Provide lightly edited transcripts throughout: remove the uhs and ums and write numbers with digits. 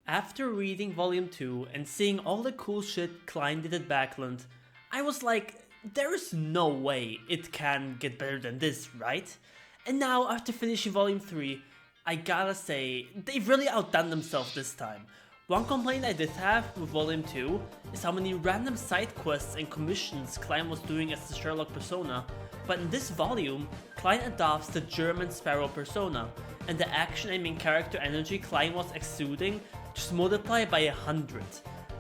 After reading Volume 2 and seeing all the cool shit Klein did at Backland, I was like, there is no way it can get better than this, right? And now, after finishing Volume 3, I gotta say, they've really outdone themselves this time. One complaint I did have with Volume 2 is how many random side quests and commissions Klein was doing as the Sherlock persona, but in this volume, Klein adopts the German Sparrow persona, and the action and main character energy Klein was exuding just multiplied by 100.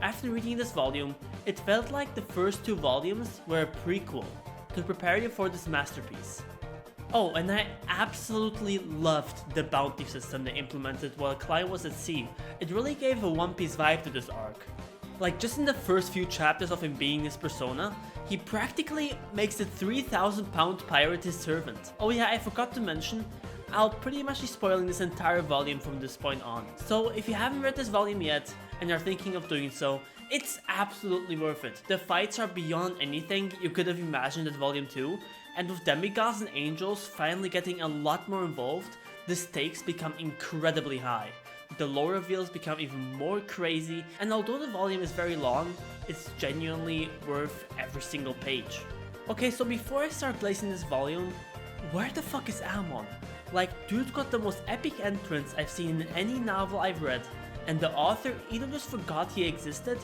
After reading this volume, it felt like the first two volumes were a prequel to prepare you for this masterpiece. Oh, and I absolutely loved the bounty system they implemented while Klein was at sea. It really gave a One Piece vibe to this arc. Like, just in the first few chapters of him being his persona, he practically makes the 3,000-pound pirate his servant. Oh yeah, I forgot to mention, I'll pretty much be spoiling this entire volume from this point on. So if you haven't read this volume yet, and are thinking of doing so, it's absolutely worth it. The fights are beyond anything you could have imagined at volume 2, and with demigods and angels finally getting a lot more involved, the stakes become incredibly high. The lore reveals become even more crazy, and although the volume is very long, it's genuinely worth every single page. Okay, so before I start glazing this volume, where the fuck is Amon? Like, dude got the most epic entrance I've seen in any novel I've read, and the author either just forgot he existed,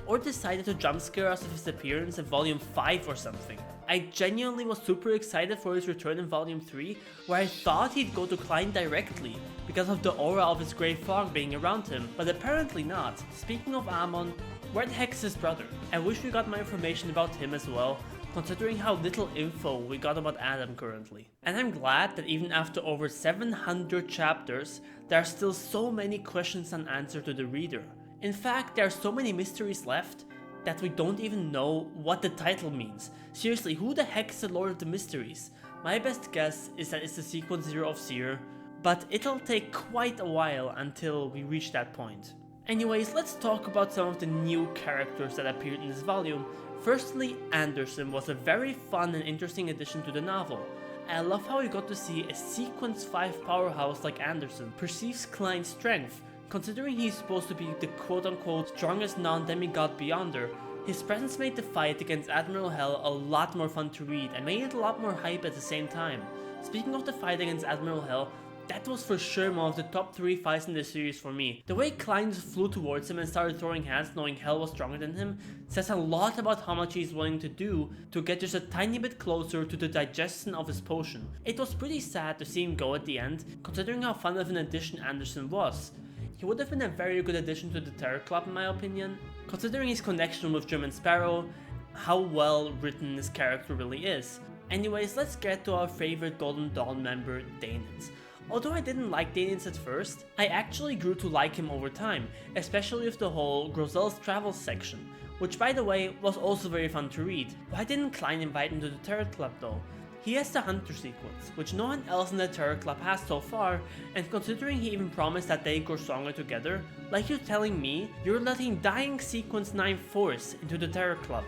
or decided to jump scare us with his appearance in volume 5 or something. I genuinely was super excited for his return in volume 3, where I thought he'd go to Klein directly, because of the aura of his grey fog being around him, but apparently not. Speaking of Amon, where the heck is his brother? I wish we got more information about him as well, considering how little info we got about Adam currently. And I'm glad that even after over 700 chapters, there are still so many questions unanswered to the reader. In fact, there are so many mysteries left that we don't even know what the title means. Seriously, who the heck is the Lord of the Mysteries? My best guess is that it's the Sequence Zero of Seer, but it'll take quite a while until we reach that point. Anyways, let's talk about some of the new characters that appeared in this volume. Firstly, Anderson was a very fun and interesting addition to the novel. I love how we got to see a Sequence 5 powerhouse like Anderson perceives Klein's strength. Considering he's supposed to be the quote-unquote strongest non-demigod beyonder, his presence made the fight against Admiral Hell a lot more fun to read and made it a lot more hype at the same time. Speaking of the fight against Admiral Hell, that was for sure one of the top 3 fights in the series for me. The way Klein just flew towards him and started throwing hands knowing Hell was stronger than him says a lot about how much he's willing to do to get just a tiny bit closer to the digestion of his potion. It was pretty sad to see him go at the end, considering how fun of an addition Anderson was. He would have been a very good addition to the Terror Club in my opinion, considering his connection with German Sparrow, how well written this character really is. Anyways, let's get to our favorite Golden Dawn member, Danitz. Although I didn't like Danitz at first, I actually grew to like him over time, especially with the whole Grozell's Travels section, which by the way was also very fun to read. Why didn't Klein invite him to the Terror Club though? He has the Hunter sequence, which no one else in the Terror Club has so far, and considering he even promised that they grow stronger together, like you're telling me, you're letting dying Sequence 9 Force into the Terror Club,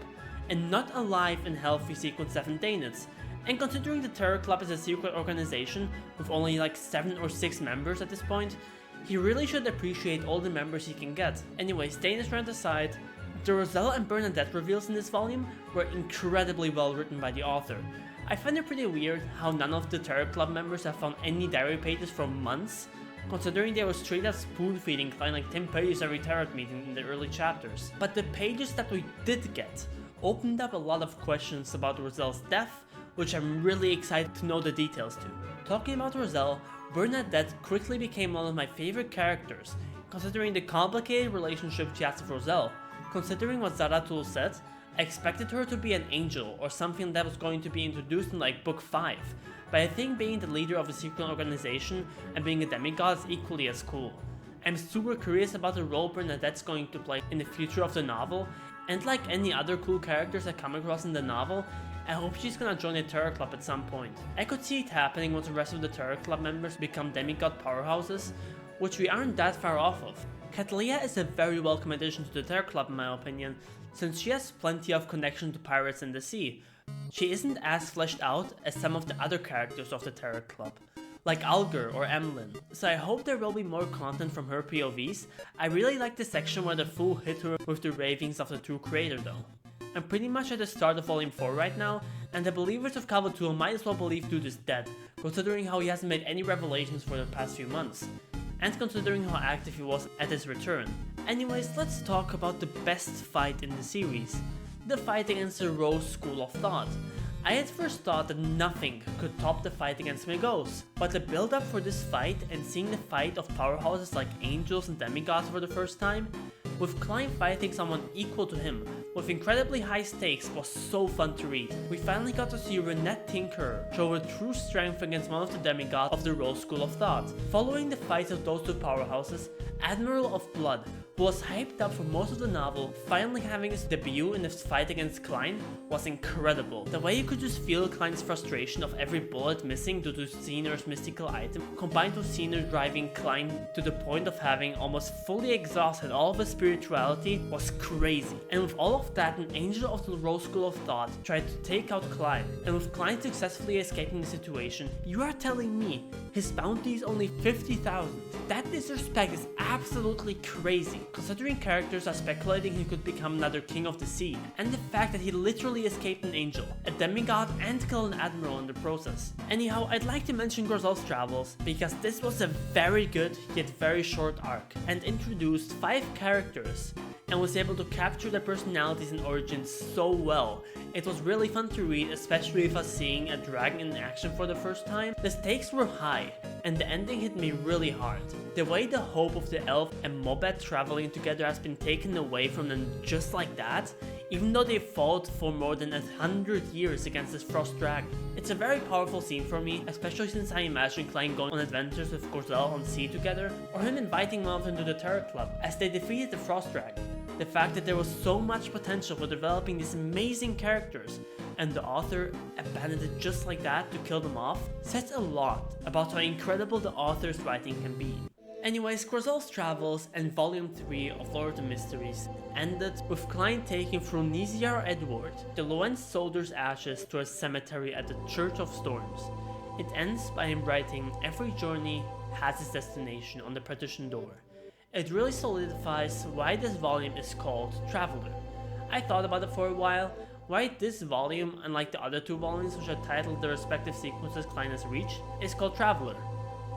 and not alive and healthy Sequence 7 Danitz. And considering the Terror Club is a secret organization with only like 7 or 6 members at this point, he really should appreciate all the members he can get. Anyways, Danitz rant aside, the Roselle and Bernadette reveals in this volume were incredibly well written by the author. I find it pretty weird how none of the Terror Club members have found any diary pages for months, considering they were straight up spoon feeding Klein like 10 pages every Terror meeting in the early chapters. But the pages that we did get opened up a lot of questions about Roselle's death, which I'm really excited to know the details to. Talking about Roselle, Bernadette quickly became one of my favorite characters, considering the complicated relationship she has with Roselle. Considering what Zaratul said, I expected her to be an angel or something that was going to be introduced in like book 5, but I think being the leader of a secret organization and being a demigod is equally as cool. I'm super curious about the role Bernadette's going to play in the future of the novel, and like any other cool characters I come across in the novel, I hope she's gonna join the Terror Club at some point. I could see it happening once the rest of the Terror Club members become demigod powerhouses, which we aren't that far off of. Catala is a very welcome addition to the Terror Club in my opinion, since she has plenty of connection to pirates in the sea. She isn't as fleshed out as some of the other characters of the Terror Club. like Alger or Emlyn. So I hope there will be more content from her POVs. I really like the section where the fool hit her with the ravings of the true creator though. I'm pretty much at the start of volume 4 right now, and the believers of Cavatul might as well believe dude is dead, considering how he hasn't made any revelations for the past few months, and considering how active he was at his return. Anyways, let's talk about the best fight in the series, the fight against the Rose School of Thought. I at first thought that nothing could top the fight against Megos, but the build up for this fight and seeing the fight of powerhouses like angels and demigods for the first time, with Klein fighting someone equal to him, with incredibly high stakes, was so fun to read. We finally got to see Renette Tinker show her true strength against one of the demigods of the Rose School of Thought. Following the fight of those two powerhouses, Admiral of Blood, who was hyped up for most of the novel, finally having his debut in this fight against Klein was incredible. The way you could just feel Klein's frustration of every bullet missing due to Zener's mystical item, combined with Zener driving Klein to the point of having almost fully exhausted all of his spirituality, was crazy. And with all of that, an angel of the Rose School of Thought tried to take out Klein, and with Klein successfully escaping the situation, you are telling me his bounty is only 50,000? That disrespect is absolutely crazy, considering characters are speculating he could become another king of the sea, and the fact that he literally escaped an angel, a demigod, and killed an admiral in the process. Anyhow, I'd like to mention Grell's travels, because this was a very good yet very short arc, and introduced 5 characters, and was able to capture their personalities and origins so well. It was really fun to read, especially with us seeing a dragon in action for the first time. The stakes were high, and the ending hit me really hard. The way the hope of the elf and Mobet traveling together has been taken away from them just like that, even though they fought for more than 100 years against this frost dragon. It's a very powerful scene for me, especially since I imagine Klein going on adventures with Grell on sea together, or him inviting one of them to the Terror Club as they defeated the frost dragon. The fact that there was so much potential for developing these amazing characters, and the author abandoned it just like that to kill them off, says a lot about how incredible the author's writing can be. Anyways, Grell's travels and volume 3 of Lord of the Mysteries ended with Klein taking Thrunesiar Edward, the Loen soldier's ashes, to a cemetery at the Church of Storms. It ends by him writing, "Every journey has its destination on the partition door." It really solidifies why this volume is called Traveler. I thought about it for a while, why this volume, unlike the other 2 volumes which are titled the respective sequences Klein has reached, is called Traveler.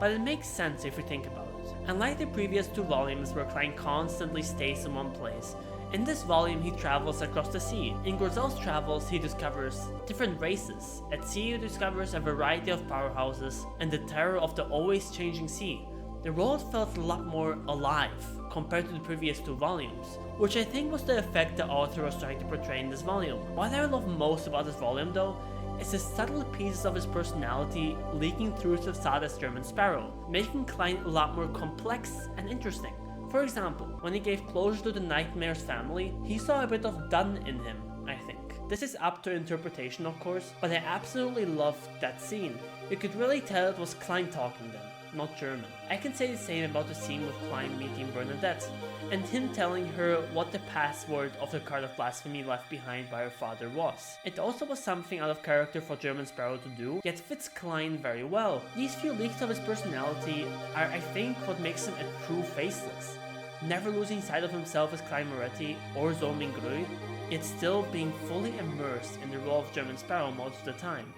But it makes sense if you think about it. Unlike the previous 2 volumes where Klein constantly stays in one place, in this volume he travels across the sea. In Grell's travels he discovers different races. At sea he discovers a variety of powerhouses and the terror of the always changing sea. The world felt a lot more alive compared to the previous 2 volumes, which I think was the effect the author was trying to portray in this volume. What I love most about this volume though is the subtle pieces of his personality leaking through to Saad as German Sparrow, making Klein a lot more complex and interesting. For example, when he gave closure to the Nightmare's family, he saw a bit of Dun in him, I think. This is up to interpretation of course, but I absolutely loved that scene. You could really tell it was Klein talking then, not German. I can say the same about the scene with Klein meeting Bernadette, and him telling her what the password of the card of blasphemy left behind by her father was. It also was something out of character for German Sparrow to do, yet fits Klein very well. These few leaks of his personality are, I think, what makes him a true faceless. Never losing sight of himself as Klein Moretti or Zolmin Grell, yet still being fully immersed in the role of German Sparrow most of the time.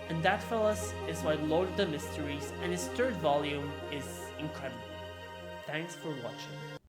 And that, fellas, is why Lord of the Mysteries and his 3rd volume is incredible. Thanks for watching.